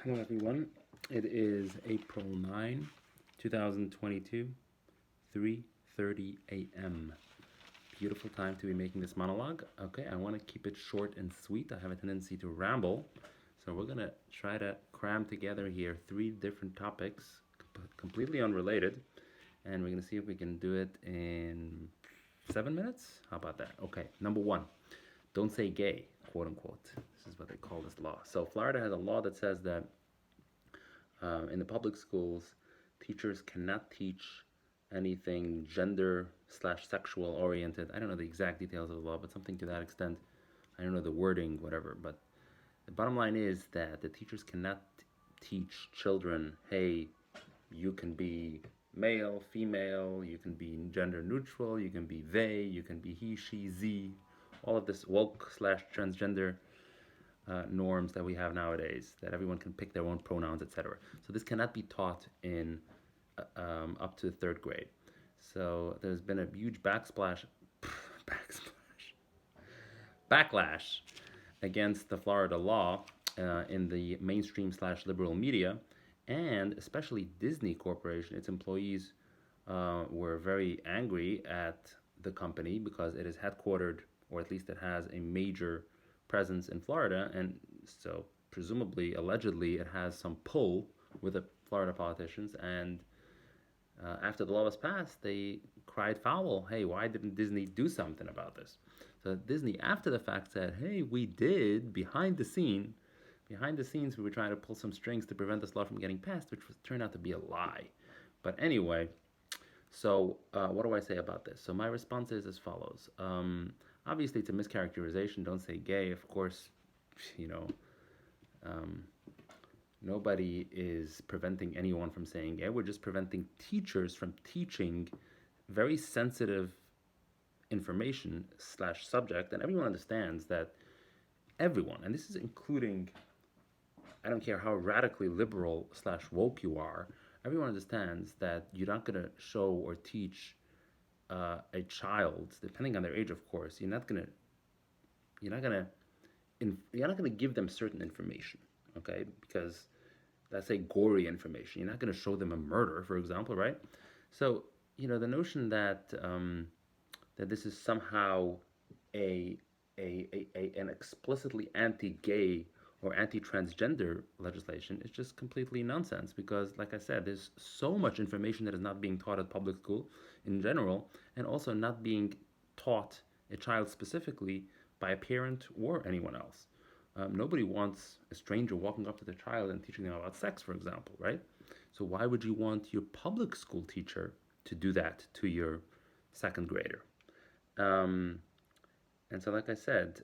Hello everyone. It is April 9, 2022, 3:30 a.m. Beautiful time to be making this monologue. Okay, I want to keep it short and sweet. I have a tendency to ramble. So we're going to try to cram together here three different topics, completely unrelated, and we're going to see if we can do it in 7 minutes. How about that? Okay, number one, don't say gay, quote unquote. This is what they call this law. So Florida has a law that says that in the public schools, teachers cannot teach anything gender slash sexual oriented. I don't know the exact details of the law, but something to that extent. I don't know the wording, whatever. But the bottom line is that the teachers cannot teach children, hey, you can be male, female, you can be gender neutral, you can be they, you can be he, she, z, all of this woke slash transgender norms that we have nowadays, that everyone can pick their own pronouns, etc. So this cannot be taught in up to third grade. So there's been a huge backlash against the Florida law in the mainstream slash liberal media, and especially Disney Corporation. Its employees were very angry at the company because it is headquartered, or at least it has a major presence in Florida, and so presumably, allegedly, it has some pull with the Florida politicians. And after the law was passed, they cried foul. Hey, why didn't Disney do something about this? So Disney, after the fact, said, "Hey, we did behind the scene." Behind the scenes, we were trying to pull some strings to prevent this law from getting passed, which turned out to be a lie. But anyway, so what do I say about this? So my response is as follows. Obviously, it's a mischaracterization. Don't say gay. Of course, you know, um, nobody is preventing anyone from saying gay. We're just preventing teachers from teaching very sensitive information slash subject. And everyone understands that everyone, and this is including, I don't care how radically liberal slash woke you are, everyone understands that you're not going to show or teach a child, depending on their age, of course, you're not gonna you're not gonna give them certain information, okay? Because let's say gory information, you're not gonna show them a murder, for example, right? So the notion that that this is somehow a an explicitly anti-gay or anti-transgender legislation is just completely nonsense, because like I said, there's so much information that is not being taught at public school in general, and also not being taught a child specifically by a parent or anyone else. Nobody wants a stranger walking up to the child and teaching them about sex, for example, right? So why would you want your public school teacher to do that to your second grader? Um, and so, like I said,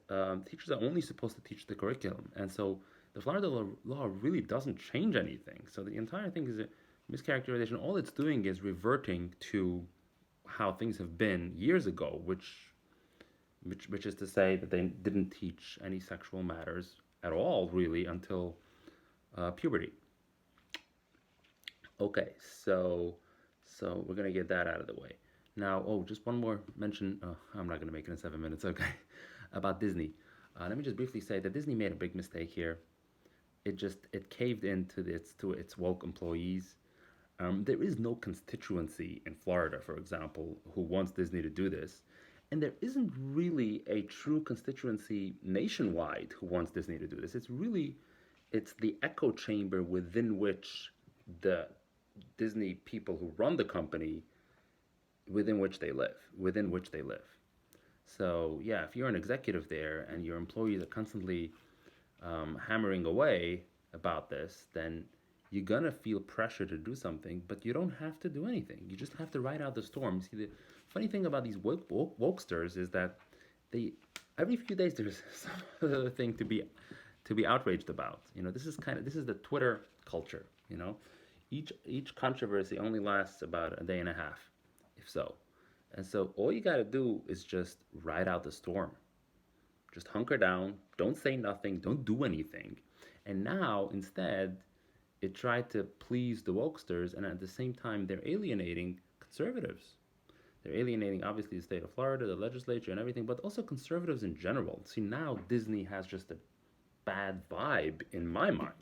teachers are only supposed to teach the curriculum. And so the Florida law really doesn't change anything. So the entire thing is a mischaracterization. All it's doing is reverting to how things have been years ago, which is to say that they didn't teach any sexual matters at all, really, until puberty. Okay, so we're gonna get that out of the way. Now, just one more mention. I'm not gonna make it in 7 minutes. Okay, about Disney. Let me just briefly say that Disney made a big mistake here. It caved into its woke employees. There is no constituency in Florida, for example, who wants Disney to do this, and there isn't really a true constituency nationwide who wants Disney to do this. It's the echo chamber within which the Disney people who run the company, within which they live. So yeah, if you're an executive there and your employees are constantly hammering away about this, then you're gonna feel pressure to do something, but you don't have to do anything. You just have to ride out the storm. See, the funny thing about these wokesters is that they every few days there's some other thing to be outraged about. This is the Twitter culture. Each controversy only lasts about a day and a half, if so. And so all you got to do is just ride out the storm. Just hunker down, don't say nothing, don't do anything. And now, instead, it tried to please the wokesters, and at the same time, they're alienating conservatives. They're alienating, obviously, the state of Florida, the legislature, and everything, but also conservatives in general. See, now Disney has just a bad vibe in my mind.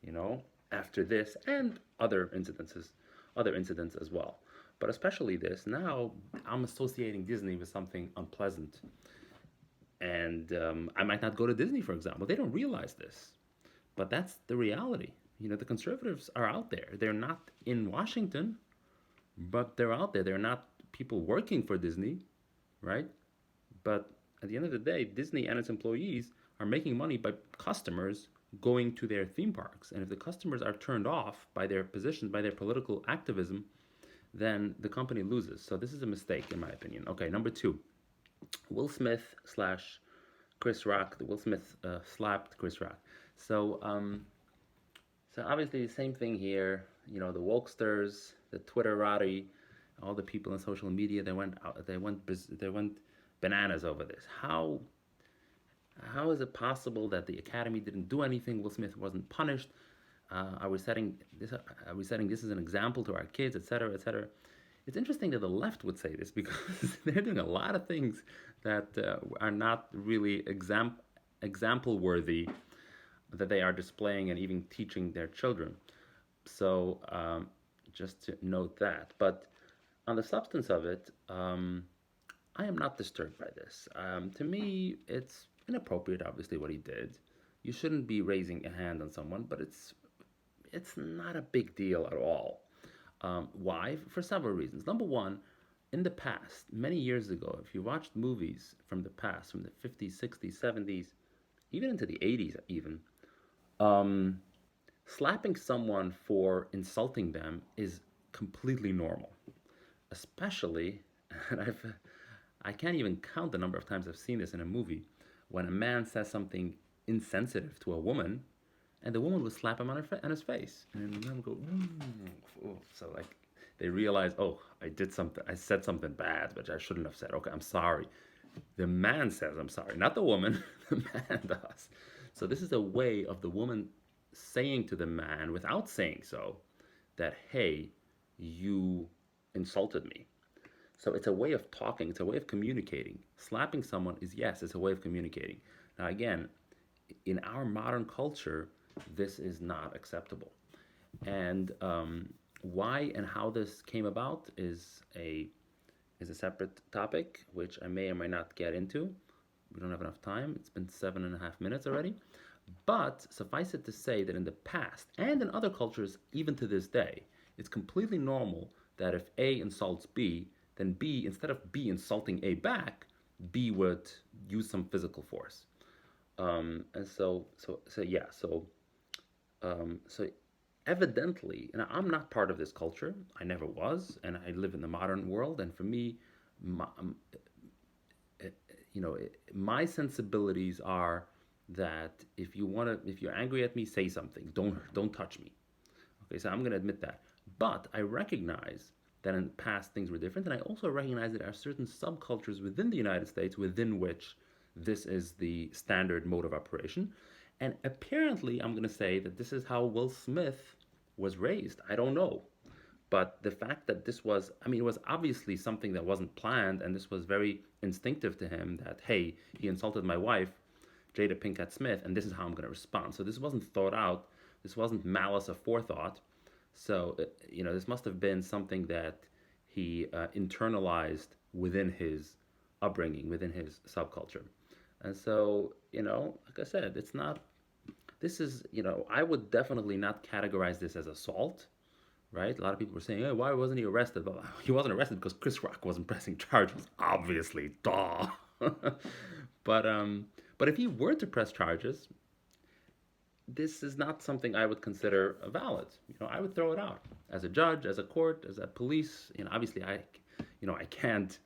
you know, after this and other incidents as well. But especially this, now I'm associating Disney with something unpleasant. And I might not go to Disney, for example. They don't realize this, but that's the reality. You know, the conservatives are out there. They're not in Washington, but they're out there. They're not people working for Disney, right? But at the end of the day, Disney and its employees are making money by customers going to their theme parks. And if the customers are turned off by their positions, by their political activism, then the company loses. So this is a mistake, in my opinion. Okay, number two, Will Smith slash Chris Rock. Will Smith slapped Chris Rock. So, so obviously the same thing here. You know, the wokesters, the Twitterati, all the people on social media, they went bananas over this. How is it possible that the Academy didn't do anything? Will Smith wasn't punished. Are we setting this? Are we setting this as an example to our kids, etc., etc.? It's interesting that the left would say this because they're doing a lot of things that are not really example worthy that they are displaying and even teaching their children. So just to note that. But on the substance of it, I am not disturbed by this. To me, it's inappropriate, obviously, what he did. You shouldn't be raising a hand on someone, but it's not a big deal at all. Why? For several reasons. Number one, in the past, many years ago, if you watched movies from the past, from the 50s, 60s, 70s, even into the 80s, even, um, slapping someone for insulting them is completely normal. Especially, and I can't even count the number of times I've seen this in a movie, when a man says something insensitive to a woman, and the woman would slap him on his face, and the man would go, oh. So like they realize, oh, I said something bad, which I shouldn't have said. Okay, I'm sorry. The man says I'm sorry, not the woman. The man does. So this is a way of the woman saying to the man, without saying so, that hey, you insulted me. So it's a way of talking, it's a way of communicating. Slapping someone is, yes, it's a way of communicating. Now, again, in our modern culture, this is not acceptable. And why and how this came about is a separate topic, which I may or may not get into. We don't have enough time. It's been 7.5 minutes already. But suffice it to say that in the past and in other cultures, even to this day, it's completely normal that if A insults B, then B, instead of B insulting A back, B would use some physical force. And so evidently, and I'm not part of this culture. I never was, and I live in the modern world. And for me, my, my sensibilities are that if you're angry at me, say something. Don't touch me. Okay, so I'm going to admit that. But I recognize that in the past things were different, and I also recognize that there are certain subcultures within the United States within which this is the standard mode of operation. And apparently, I'm going to say that this is how Will Smith was raised. I don't know. But the fact that this was, I mean, it was obviously something that wasn't planned, and this was very instinctive to him that, hey, he insulted my wife, Jada Pinkett Smith, and this is how I'm going to respond. So this wasn't thought out. This wasn't malice aforethought. So, this must have been something that he internalized within his upbringing, within his subculture. And so, like I said, it's not, this is, I would definitely not categorize this as assault, right? A lot of people were saying, hey, why wasn't he arrested? Well, he wasn't arrested because Chris Rock wasn't pressing charges, obviously, duh. but, but if he were to press charges, this is not something I would consider valid. I would throw it out as a judge, as a court, as a police. Obviously, I can't.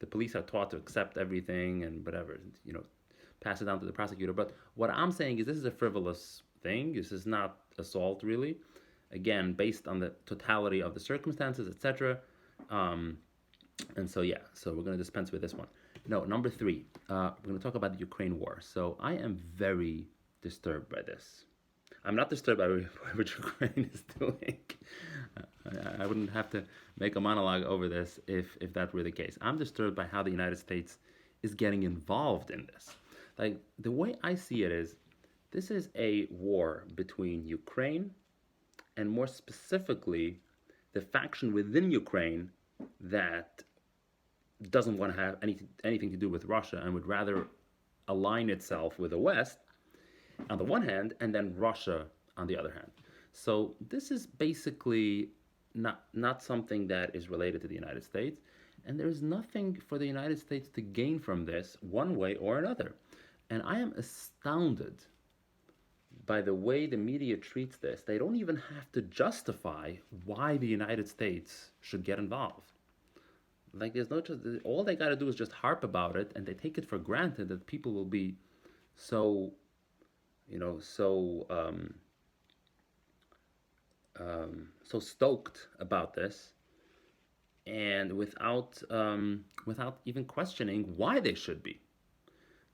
The police are taught to accept everything and whatever. Pass it down to the prosecutor. But what I'm saying is, this is a frivolous thing. This is not assault, really. Again, based on the totality of the circumstances, etc. And so, yeah. So we're going to dispense with this one. No, number three. We're going to talk about the Ukraine war. So I am very disturbed by this. I'm not disturbed by what Ukraine is doing. I wouldn't have to make a monologue over this if that were the case. I'm disturbed by how the United States is getting involved in this. Like, the way I see it is, This is a war between Ukraine and, more specifically, the faction within Ukraine that doesn't want to have anything to do with Russia and would rather align itself with the West on the one hand, and then Russia on the other hand. So this is basically not something that is related to the United States, and there is nothing for the United States to gain from this one way or another. And I am astounded by the way the media treats this. They don't even have to justify why the United States should get involved. Like there's no just all they got to do is just harp about it, and they take it for granted that people will be so so stoked about this, and without even questioning why they should be.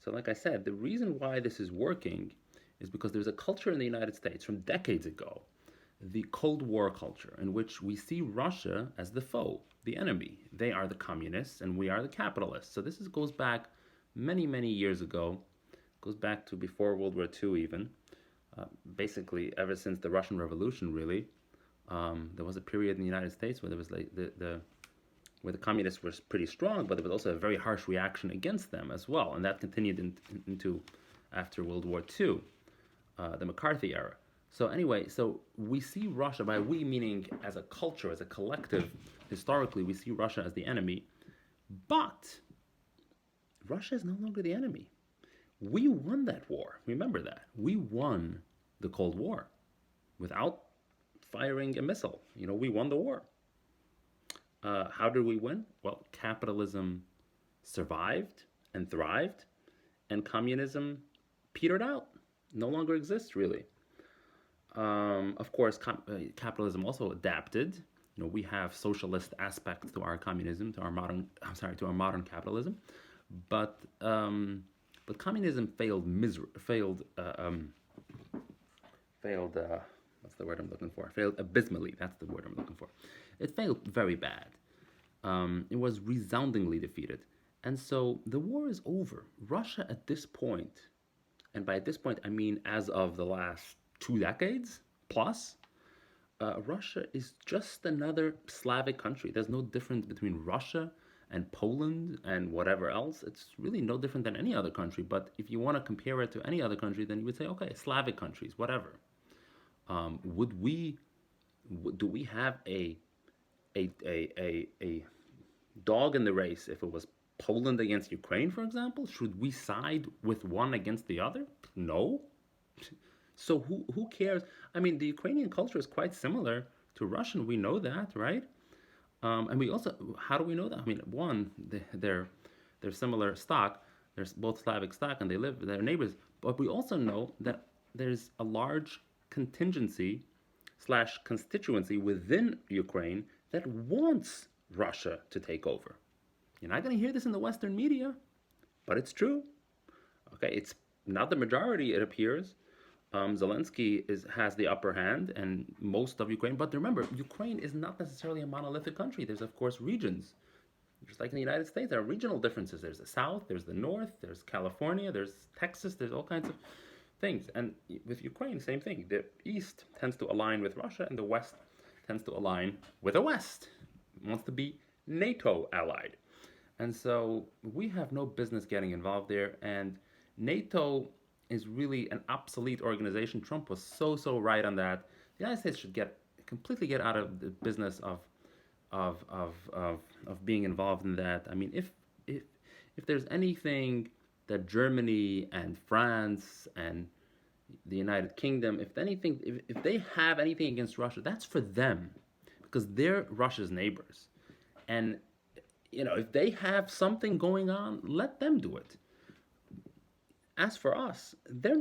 So, like I said, the reason why this is working is because there's a culture in the United States from decades ago, the Cold War culture, in which we see Russia as the foe, the enemy. They are the communists, and we are the capitalists. So this goes back many years ago. Goes back to before World War II, even. Basically, ever since the Russian Revolution, really, there was a period in the United States where there was like where the communists were pretty strong, but there was also a very harsh reaction against them as well, and that continued into after World War II, the McCarthy era. So anyway, so we see Russia, by we meaning as a culture, as a collective, historically, we see Russia as the enemy, but Russia is no longer the enemy. We won that war. Remember that. We won the Cold War without firing a missile. We won the war. How did we win? Well, capitalism survived and thrived, and communism petered out, no longer exists really. Of course, capitalism also adapted. We have socialist aspects to our communism, to our modern capitalism, but communism failed. What's the word I'm looking for? Failed abysmally. That's the word I'm looking for. It failed very bad. It was resoundingly defeated. And so the war is over. Russia at this point, and by this point I mean as of the last 2 decades plus, Russia is just another Slavic country. There's no difference between Russia and Poland and whatever else. It's really no different than any other country. But if you want to compare it to any other country, then you would say, okay, Slavic countries, whatever. Do we have a dog in the race if it was Poland against Ukraine, for example? Should we side with one against the other? No. So who cares? I mean, the Ukrainian culture is quite similar to Russian. We know that, right? And we also, how do we know that? I mean, one, they're similar stock. They're both Slavic stock, and they're neighbors. But we also know that there's a large contingency / constituency within Ukraine that wants Russia to take over. You're not going to hear this in the Western media, but it's true. Okay, it's not the majority, it appears. Zelensky has the upper hand, and most of Ukraine. But remember, Ukraine is not necessarily a monolithic country. There's, of course, regions. Just like in the United States, there are regional differences. There's the South, there's the North, there's California, there's Texas, there's all kinds of things. And with Ukraine, same thing. The East tends to align with Russia, and the West tends to align with the West. It wants to be NATO allied. And so we have no business getting involved there. And NATO is really an obsolete organization. Trump was so right on that. The United States should completely get out of the business of being involved in that. I mean, if there's anything that Germany and France and the United Kingdom, if they have anything against Russia, that's for them, because they're Russia's neighbors. And if they have something going on, let them do it. As for us, they're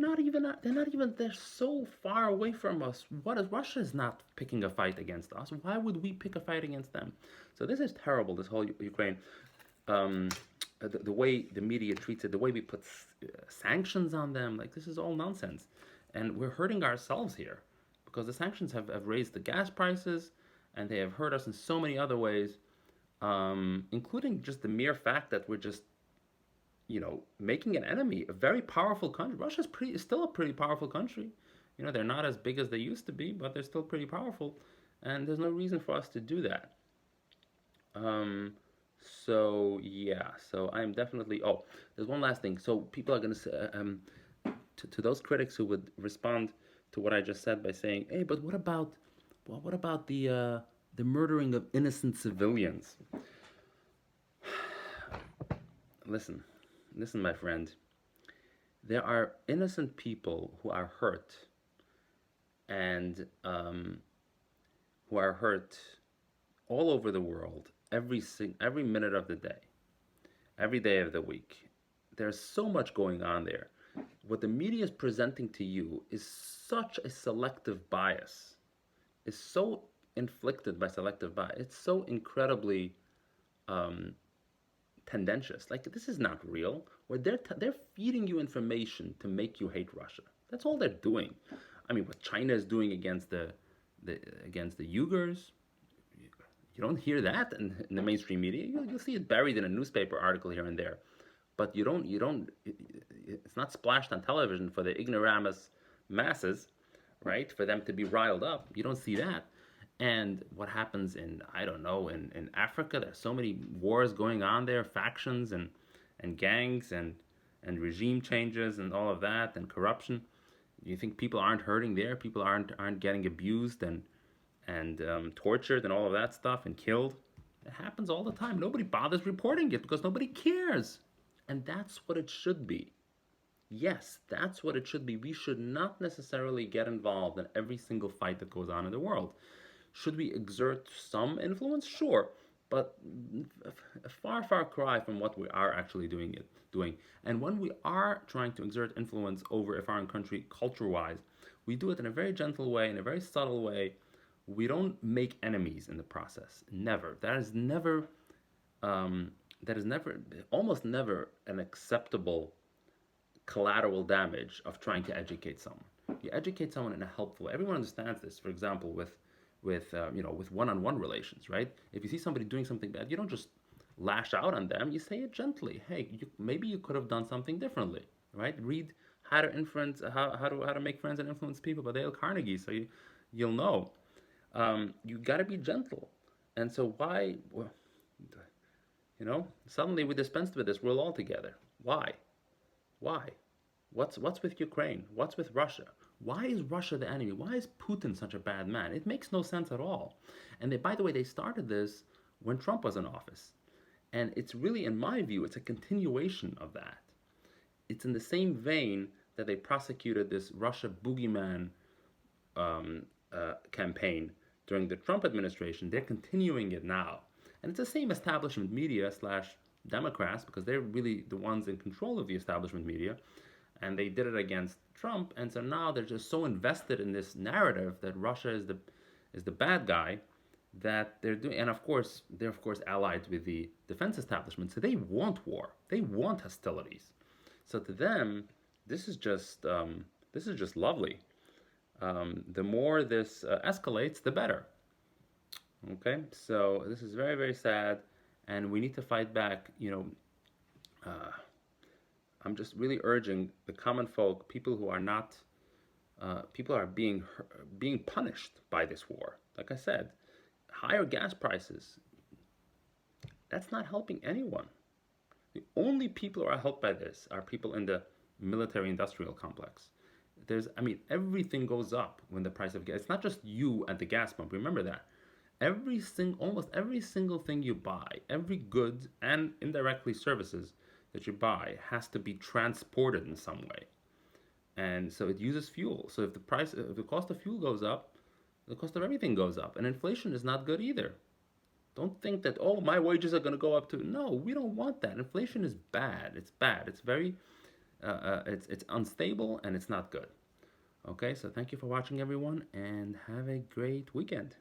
so far away from us. Russia is not picking a fight against us. Why would we pick a fight against them? So this is terrible, this whole Ukraine. The way the media treats it, the way we put sanctions on them, like this is all nonsense. And we're hurting ourselves here, because the sanctions have raised the gas prices, and they have hurt us in so many other ways, including just the mere fact that we're just making an enemy, a very powerful country. Russia's is still a pretty powerful country. They're not as big as they used to be, but they're still pretty powerful, and there's no reason for us to do that. Um, so yeah, so I'm definitely. Oh, there's one last thing. So people are going to say, to those critics who would respond to what I just said by saying, "Hey, but what about the murdering of innocent civilians?" Listen, listen, my friend. There are innocent people and who are hurt all over the world every minute of the day, every day of the week. There's so much going on there. What the media is presenting to you is such a selective bias. Is so inflicted by selective bias. It's so incredibly um, tendentious. Like this is not real. Where they're feeding you information to make you hate Russia. That's all they're doing. I mean, what China is doing against the Uyghurs, you don't hear that in the mainstream media. You'll see it buried in a newspaper article here and there, but you don't. It's not splashed on television for the ignoramus masses, right? For them to be riled up. You don't see that. And what happens in, I don't know, in Africa? There's so many wars going on there, factions and gangs and regime changes and all of that and corruption. You think people aren't hurting there? People aren't getting abused and tortured and all of that stuff and killed? It happens all the time. Nobody bothers reporting it because nobody cares. And that's what it should be. Yes, that's what it should be. We should not necessarily get involved in every single fight that goes on in the world. Should we exert some influence? Sure, but a far, far cry from what we are actually doing. And when we are trying to exert influence over a foreign country culture-wise, we do it in a very gentle way, in a very subtle way. We don't make enemies in the process. Never. That is never, almost never an acceptable collateral damage of trying to educate someone. You educate someone in a helpful way. Everyone understands this. For example, with one-on-one relations, right? If you see somebody doing something bad, you don't just lash out on them. You say it gently. Hey, maybe you could have done something differently, right? Read How to Influence how to Make Friends and Influence People by Dale Carnegie, so you'll know. You got to be gentle, and so why? Well, suddenly we dispensed with this rule altogether. Why? Why? What's with Ukraine? What's with Russia? Why is Russia the enemy? Why is Putin such a bad man? It makes no sense at all. And by the way, they started this when Trump was in office. And it's really, in my view, it's a continuation of that. It's in the same vein that they prosecuted this Russia boogeyman campaign during the Trump administration. They're continuing it now. And it's the same establishment media slash Democrats, because they're really the ones in control of the establishment media, and they did it against Trump, and so now they're just so invested in this narrative that Russia is the bad guy that they're doing, and they're of course allied with the defense establishment, so they want war, they want hostilities. So to them, this is just lovely. The more this escalates, the better. Okay, so this is very, very sad, and we need to fight back. I'm just really urging the common folk, people who are not, people are being punished by this war. Like I said, higher gas prices. That's not helping anyone. The only people who are helped by this are people in the military-industrial complex. Everything goes up when the price of gas. It's not just you at the gas pump. Remember that. Almost every single thing you buy, every good and indirectly services that you buy has to be transported in some way, and so it uses fuel. So if the cost of fuel goes up, the cost of everything goes up, and inflation is not good either. Don't think that, oh, my wages are going to go up too. No, we don't want that. Inflation is bad. It's bad. It's very, it's unstable and it's not good. Okay, so thank you for watching, everyone, and have a great weekend.